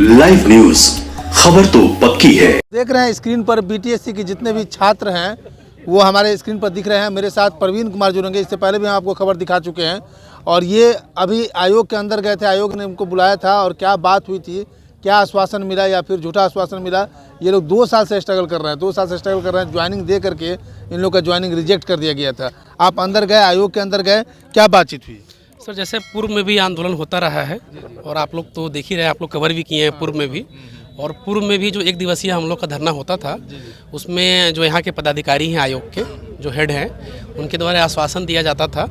Live news, खबर तो पक्की है। देख रहे हैं स्क्रीन पर बीटीएससी के जितने भी छात्र हैं वो हमारे स्क्रीन पर दिख रहे हैं। मेरे साथ प्रवीण कुमार जुड़ेंगे। इससे पहले भी हम आपको खबर दिखा चुके हैं और ये अभी आयोग के अंदर गए थे। आयोग ने उनको बुलाया था और क्या बात हुई थी, क्या आश्वासन मिला या फिर झूठा आश्वासन मिला। ये लोग 2 साल से स्ट्रगल कर रहे हैं, 2 साल से स्ट्रगल कर रहे हैं। ज्वाइनिंग दे करके इन लोग का ज्वाइनिंग रिजेक्ट कर दिया गया था। आप अंदर गए, आयोग के अंदर गए, क्या बातचीत हुई? सर, जैसे पूर्व में भी आंदोलन होता रहा है और आप लोग तो देख ही रहे हैं, आप लोग कवर भी किए हैं पूर्व में भी। और पूर्व में भी जो 1 दिवसीय हम लोग का धरना होता था, उसमें जो यहाँ के पदाधिकारी हैं, आयोग के जो हेड हैं, उनके द्वारा आश्वासन दिया जाता था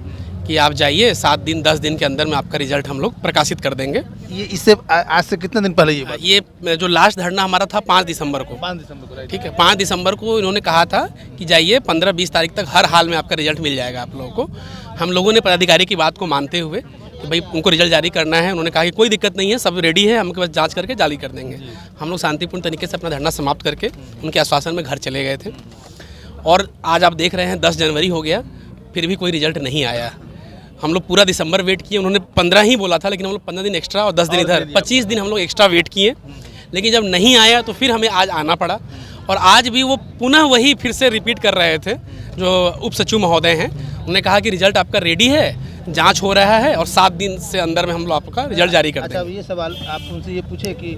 कि आप जाइए, 7 दिन 10 दिन के अंदर में आपका रिजल्ट हम लोग प्रकाशित कर देंगे। ये इससे आज से कितने दिन पहले ये जो लास्ट धरना हमारा था 5 दिसंबर को, 5 दिसंबर को, ठीक है। 5 दिसंबर को इन्होंने कहा था कि जाइए 15-20 तारीख तक हर हाल में आपका रिजल्ट मिल जाएगा आप लोगों को। हम लोगों ने पदाधिकारी की बात को मानते हुए कि भाई उनको रिजल्ट जारी करना है, उन्होंने कहा कि कोई दिक्कत नहीं है, सब रेडी है, हम बस जांच करके जारी कर देंगे। हम लोग शांतिपूर्ण तरीके से अपना धरना समाप्त करके उनके आश्वासन में घर चले गए थे। और आज आप देख रहे हैं 10 जनवरी हो गया, फिर भी कोई रिजल्ट नहीं आया। हम लोग पूरा दिसंबर वेट किए, उन्होंने 15 ही बोला था, लेकिन हम लोग 15 दिन एक्स्ट्रा और 10 दिन इधर, 25 दिन हम लोग एक्स्ट्रा वेट किए। लेकिन जब नहीं आया तो फिर हमें आज आना पड़ा। और आज भी वो पुनः वही फिर से रिपीट कर रहे थे जो उप सचिव महोदय हैं। उन्होंने कहा कि रिजल्ट आपका रेडी है, जांच हो रहा है और 7 दिन से अंदर में हम लोग आपका रिजल्ट जारी कर देंगे। अच्छा, ये सवाल आप उनसे ये पूछे कि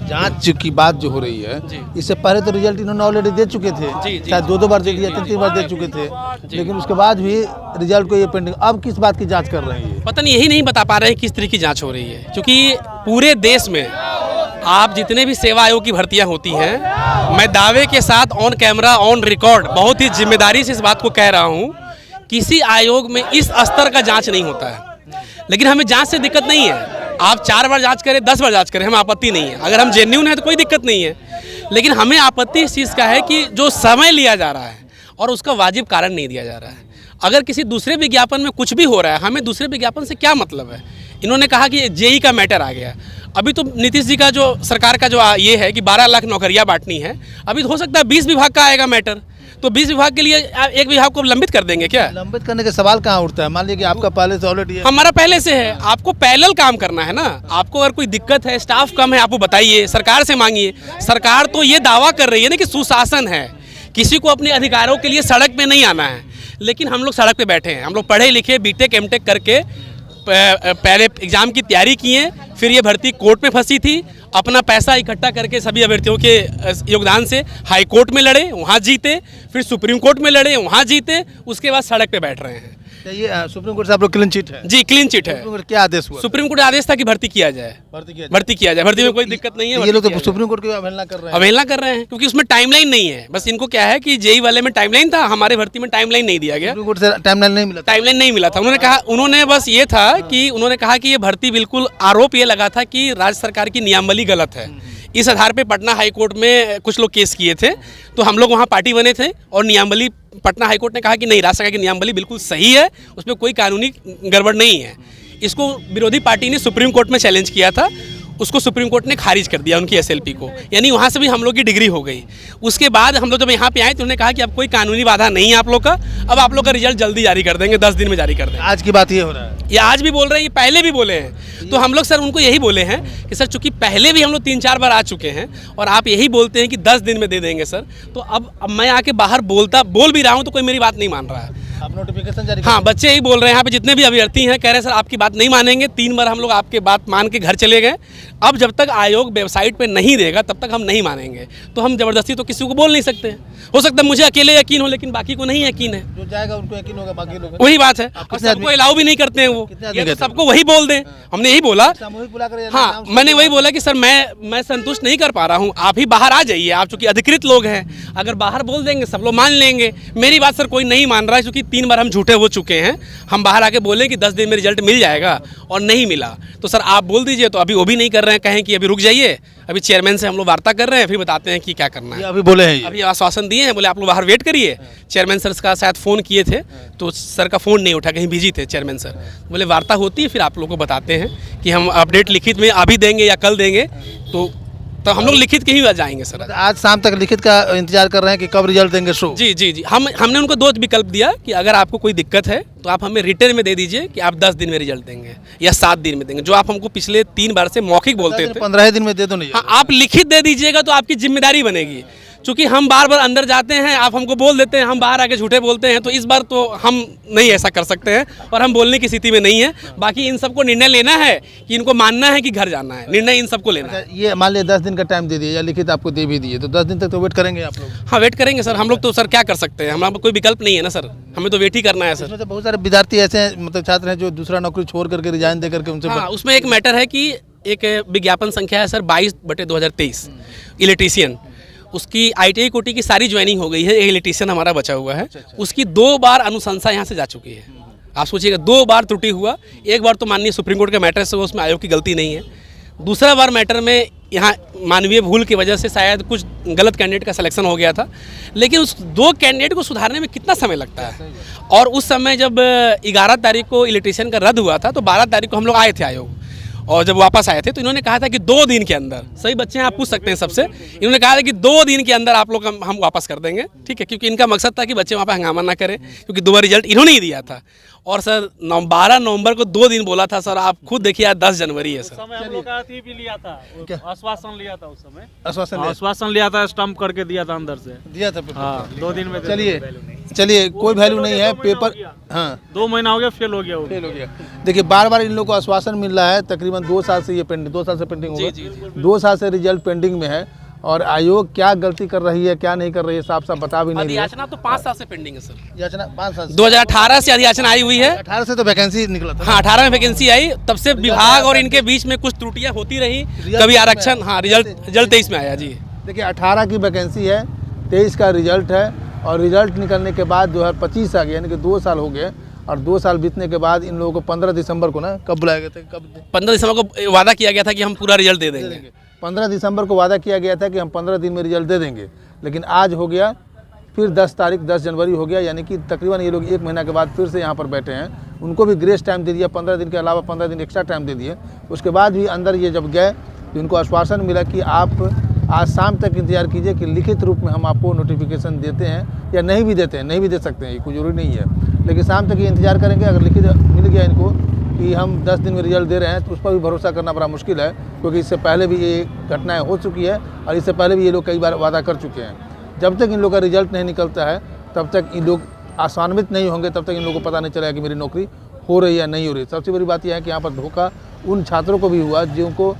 जांच की बात जो हो रही है, इससे पहले तो रिजल्ट इन्होंने ऑलरेडी दे चुके थे, शायद 2 बार दे दिया, 3 बार दे चुके थे, लेकिन उसके बाद भी रिजल्ट को ये पेंडिंग। अब किस बात की जांच कर रहे हैं? पता नहीं, यही नहीं बता पा रहे हैं किस तरह की जांच हो रही है। क्योंकि पूरे देश में आप जितने भी सेवा आयोग की भर्तियां होती हैं, मैं दावे के साथ ऑन कैमरा ऑन रिकॉर्ड बहुत ही जिम्मेदारी से इस बात को कह रहा हूँ, किसी आयोग में इस स्तर का जांच नहीं होता है। लेकिन हमें जांच से दिक्कत नहीं है, आप 4 बार जांच करें, 10 बार जांच करें, हमें आपत्ति नहीं है। अगर हम जेन्युइन है तो कोई दिक्कत नहीं है। लेकिन हमें आपत्ति इस चीज़ का है कि जो समय लिया जा रहा है और उसका वाजिब कारण नहीं दिया जा रहा है। अगर किसी दूसरे विज्ञापन में कुछ भी हो रहा है, हमें दूसरे विज्ञापन से क्या मतलब है? इन्होंने कहा कि जेई का मैटर आ गया। अभी तो नीतीश जी का जो सरकार का जो ये है कि 12 लाख नौकरियां बांटनी है, अभी तो हो सकता है 20 विभाग का आएगा मैटर, तो 20 विभाग के लिए एक विभाग को लंबित कर देंगे क्या? लंबित करने के सवाल कहाँ उठता है? मान लीजिए कि आपका पहले से ऑलरेडी है। हमारा पहले से है, आपको पैरेलल काम करना है ना। आपको अगर कोई दिक्कत है, स्टाफ कम है, आपको बताइए, सरकार से मांगिए। सरकार तो ये दावा कर रही है ना कि सुशासन है, किसी को अपने अधिकारों के लिए सड़क पे नहीं आना है। लेकिन हम लोग सड़क पे बैठे हैं। हम लोग पढ़े लिखे, बीटेक एमटेक करके पहले एग्जाम की तैयारी किए, फिर ये भर्ती कोर्ट में फंसी थी। अपना पैसा इकट्ठा करके सभी अभ्यर्थियों के योगदान से हाई कोर्ट में लड़े, वहाँ जीते, फिर सुप्रीम कोर्ट में लड़े, वहाँ जीते, उसके बाद सड़क पे बैठ रहे हैं। ये सुप्रीम कोर्ट से आप लोग क्लीन चिट है? जी, क्लीन चिट है। सुप्रीम कोर्ट क्या आदेश हुआ? सुप्रीम कोर्ट आदेश था कि भर्ती किया जाए, भर्ती किया जाए। भर्ती में कोई दिक्कत नहीं है। ये लोग तो सुप्रीम कोर्ट की अवहेलना कर रहे हैं। अवहेलना कर रहे हैं क्योंकि उसमें टाइमलाइन नहीं है। बस इनको क्या है कि जेई वाले में टाइमलाइन था, हमारे भर्ती में टाइमलाइन नहीं दिया गया। सुप्रीम कोर्ट से टाइमलाइन नहीं मिला, टाइमलाइन नहीं मिला था। उन्होंने बस ये था कि उन्होंने कहा कि ये भर्ती बिल्कुल, आरोप ये लगा था कि राज्य सरकार की नियमावली गलत है। इस आधार पे पटना हाई कोर्ट में कुछ लोग केस किए थे, तो हम लोग वहाँ पार्टी बने थे और नियमावली, पटना हाई कोर्ट ने कहा कि नहीं, राज्य सरकार की नियमावली बिल्कुल सही है, उसमें कोई कानूनी गड़बड़ नहीं है। इसको विरोधी पार्टी ने सुप्रीम कोर्ट में चैलेंज किया था, उसको सुप्रीम कोर्ट ने खारिज कर दिया, उनकी एसएलपी को। यानी वहाँ से भी हम लोग की डिग्री हो गई। उसके बाद हम लोग जब यहाँ पे आए तो उन्होंने कहा कि अब कोई कानूनी बाधा नहीं है आप लोग का, अब आप लोग का रिजल्ट जल्दी जारी कर देंगे, 10 दिन में जारी कर देंगे। आज की बात ये हो रहा है, ये आज भी बोल रहे हैं, ये पहले भी बोले हैं। तो हम लोग सर उनको यही बोले हैं कि सर चूंकि पहले भी हम लोग 3-4 बार आ चुके हैं और आप यही बोलते हैं कि 10 दिन में दे देंगे सर, तो अब मैं आके बाहर बोल भी रहा हूँ तो कोई मेरी बात नहीं मान रहा है। आप नोटिफिकेशन जारी, हाँ, बच्चे यही बोल रहे हैं, यहाँ पे जितने भी अभ्यर्थी हैं कह रहे हैं सर आपकी बात नहीं मानेंगे। 3 बार हम लोग आपके बात मान के घर चले गए। अब जब तक आयोग वेबसाइट पे नहीं देगा तब तक हम नहीं मानेंगे। तो हम जबरदस्ती तो किसी को बोल नहीं सकते। हो सकता है मुझे अकेले यकीन हो, लेकिन बाकी को नहीं यकीन है। जो जाएगा उनको यकीन होगा, बाकी लोग वही बात है। और सबको अलाउ भी नहीं करते हैं वो, ये तो सबको वही बोल दें। हमने यही बोला, हाँ, मैंने वही बोला कि सर मैं संतुष्ट नहीं कर पा रहा हूँ, आप ही बाहर आ जाइए। आप चूंकि अधिकृत लोग हैं, अगर बाहर बोल देंगे सब लोग मान लेंगे। मेरी बात सर कोई नहीं मान रहा है, क्योंकि 3 बार हम झूठे हो चुके हैं। हम बाहर आके बोले कि 10 दिन में रिजल्ट मिल जाएगा और नहीं मिला, तो सर आप बोल दीजिए। तो अभी वो भी नहीं कर रहे हैं, कहें कि अभी रुक जाइए, अभी चेयरमैन से हम लोग वार्ता कर रहे हैं, फिर बताते हैं कि क्या करना है। अभी बोले हैं, अभी आश्वासन दिए हैं, बोले आप लोग बाहर वेट करिए। चेयरमैन सर का शायद फ़ोन किए थे तो सर का फ़ोन नहीं उठा, कहीं बिजी थे चेयरमैन सर। बोले वार्ता होती है फिर आप लोगों को बताते हैं कि हम अपडेट लिखित में अभी देंगे या कल देंगे। तो तो हम लोग लिखित के ही जाएंगे सर। आज शाम तक लिखित का इंतजार कर रहे हैं कि कब रिजल्ट देंगे शो। जी जी जी, हमने उनको 2 विकल्प दिया कि अगर आपको कोई दिक्कत है तो आप हमें रिटर्न में दे दीजिए कि आप 10 दिन में रिजल्ट देंगे या 7 दिन में देंगे, जो आप हमको पिछले 3 बार से मौखिक बोलते थे। 15 दिन में दे दो नहीं। हाँ, आप लिखित दे दीजिएगा तो आपकी जिम्मेदारी बनेगी। चूँकि हम बार बार अंदर जाते हैं, आप हमको बोल देते हैं, हम बाहर आके झूठे बोलते हैं, तो इस बार तो हम नहीं ऐसा कर सकते हैं और हम बोलने की स्थिति में नहीं है। बाकी इन सबको निर्णय लेना है कि इनको मानना है कि घर जाना है, निर्णय इन सबको लेना है। ये मान लिया 10 दिन का टाइम दे दिया या लिखित आपको दे भी दिए, तो 10 दिन तक तो वेट करेंगे आप लोग? हाँ, वेट करेंगे सर। हम लोग तो सर क्या कर सकते हैं, हमारा कोई विकल्प नहीं है ना सर, हमें तो वेट ही करना है सर। इसमें तो बहुत सारे विद्यार्थी ऐसे हैं, मतलब छात्र हैं जो दूसरा नौकरी छोड़ करके रिजाइन दे करके उनसे हाँ, उसमें एक मैटर है कि एक विज्ञापन संख्या है सर 22/2023 इलेक्ट्रीशियन, उसकी ITI कोटि की सारी ज्वाइनिंग हो गई है, एक इलेक्ट्रीशियन हमारा बचा हुआ है। उसकी 2 बार अनुशंसा यहाँ से जा चुकी है। आप सोचिएगा, 2 बार त्रुटि हुआ। एक बार तो माननीय सुप्रीम कोर्ट के मैटर से उसमें आयोग की गलती नहीं है, दूसरा बार मैटर में यहाँ मानवीय भूल की वजह से शायद कुछ गलत कैंडिडेट का सिलेक्शन हो गया था। लेकिन उस 2 कैंडिडेट को सुधारने में कितना समय लगता है। और उस समय जब 11 तारीख को इलेक्ट्रीशियन का रद्द हुआ था तो 12 तारीख को हम लोग आए थे आयोग, और जब वापस आए थे तो इन्होंने कहा था कि 2 दिन के अंदर, सही बच्चे हैं आप पूछ सकते हैं सबसे, इन्होंने कहा था कि 2 दिन के अंदर आप लोग हम वापस कर देंगे, ठीक है, क्योंकि इनका मकसद था कि बच्चे वहाँ पर हंगामा ना करें, क्योंकि 2 बार रिजल्ट इन्होंने ही दिया था। और सर 12 नवंबर को 2 दिन बोला था सर, आप खुद देखिए आज 10 जनवरी है सर। समय हम लोग का अथी भी लिया था, आश्वासन लिया था, उस समय आश्वासन लिया था, स्टम्प करके दिया था अंदर से, दिया था। हाँ 2 दिन में। चलिए कोई वैल्यू नहीं है पेपर। हाँ 2 महीना हो गया, फेल हो गया वो। फेल हो गया। देखिए बार बार इन लोगों को आश्वासन मिल रहा है, तकरीबन 2 साल से ये पेंडिंग, 2 साल से पेंडिंग होगा, 2 साल से रिजल्ट पेंडिंग में है। और आयोग क्या गलती कर रही है क्या नहीं कर रही है साफ साफ बता भी नहीं रही है। अधियाचना तो 5 साल से पेंडिंग है सर, याचना 5 साल 2018 से अधियाचना आई हुई है। 18 से तो वैकेंसी निकला था। हाँ 18 में वैकेंसी आई, तब से विभाग और इनके बीच में कुछ त्रुटियां होती रही, कभी आरक्षण। हाँ, रिजल्ट 23 में आया जी। देखिए 18 की वैकेंसी है, 23 का रिजल्ट है, और रिजल्ट निकलने के बाद 2025 आ गया, यानी कि 2 साल हो गए। और 2 साल बीतने के बाद इन लोगों को 15 दिसंबर को ना, कब बुलाया गया था, कब 15 दिसंबर को वादा किया गया था कि हम पूरा रिजल्ट दे देंगे। 15 दिसंबर को वादा किया गया था कि हम 15 दिन में रिजल्ट दे देंगे, लेकिन आज हो गया फिर 10 जनवरी हो गया, यानी कि तकरीबन ये लोग 1 महीना के बाद फिर से यहाँ पर बैठे हैं। उनको भी ग्रेस टाइम दे दिया, 15 दिन के अलावा 15 दिन एक्स्ट्रा टाइम दे दिए। उसके बाद भी अंदर ये जब गए तो इनको आश्वासन मिला कि आप आज शाम तक इंतजार कीजिए कि लिखित रूप में हम आपको नोटिफिकेशन देते हैं, या नहीं भी देते हैं, नहीं भी दे सकते हैं, ये कोई जरूरी नहीं है, लेकिन शाम तक ये इंतजार करेंगे। अगर लिखित मिल गया इनको कि हम 10 दिन में रिजल्ट दे रहे हैं, तो उस पर भी भरोसा करना बड़ा मुश्किल है, क्योंकि इससे पहले भी ये घटनाएं हो चुकी है और इससे पहले भी ये लोग कई बार वादा कर चुके हैं। जब तक इन लोग का रिजल्ट नहीं निकलता है तब तक इन लोग आशान्वित नहीं होंगे, तब तक इन लोगों को पता नहीं चलेगा कि मेरी नौकरी हो रही है या नहीं हो रही। सबसे बड़ी बात यह है कि यहाँ पर धोखा उन छात्रों को भी हुआ जिनको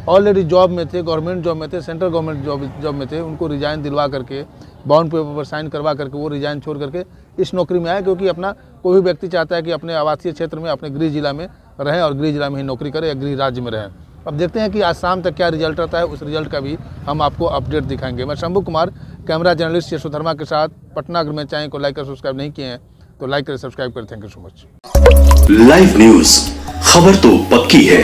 ऑलरेडी जॉब में थे, गवर्नमेंट जॉब में थे, सेंट्रल गवर्नमेंट जॉब में थे, उनको रिजाइन दिलवा करके, बाउंड पेपर पर साइन करवा करके वो रिजाइन छोड़ करके इस नौकरी में आए, क्योंकि अपना कोई भी व्यक्ति चाहता है कि अपने आवासीय क्षेत्र में, अपने गृह जिला में रहें और गृह जिला में ही नौकरी करें या गृह राज्य में रहें। अब देखते हैं कि आज शाम तक क्या रिजल्ट आता है, उस रिजल्ट का भी हम आपको अपडेट दिखाएंगे। मैं शंभू कुमार, कैमरा जर्नलिस्ट यशोधर्मा के साथ पटना। अगर मेरे चैनल को लाइक और सब्सक्राइब नहीं किए हैं तो लाइक करें, सब्सक्राइब करें। Thank you so much. Live news, खबर तो पक्की है।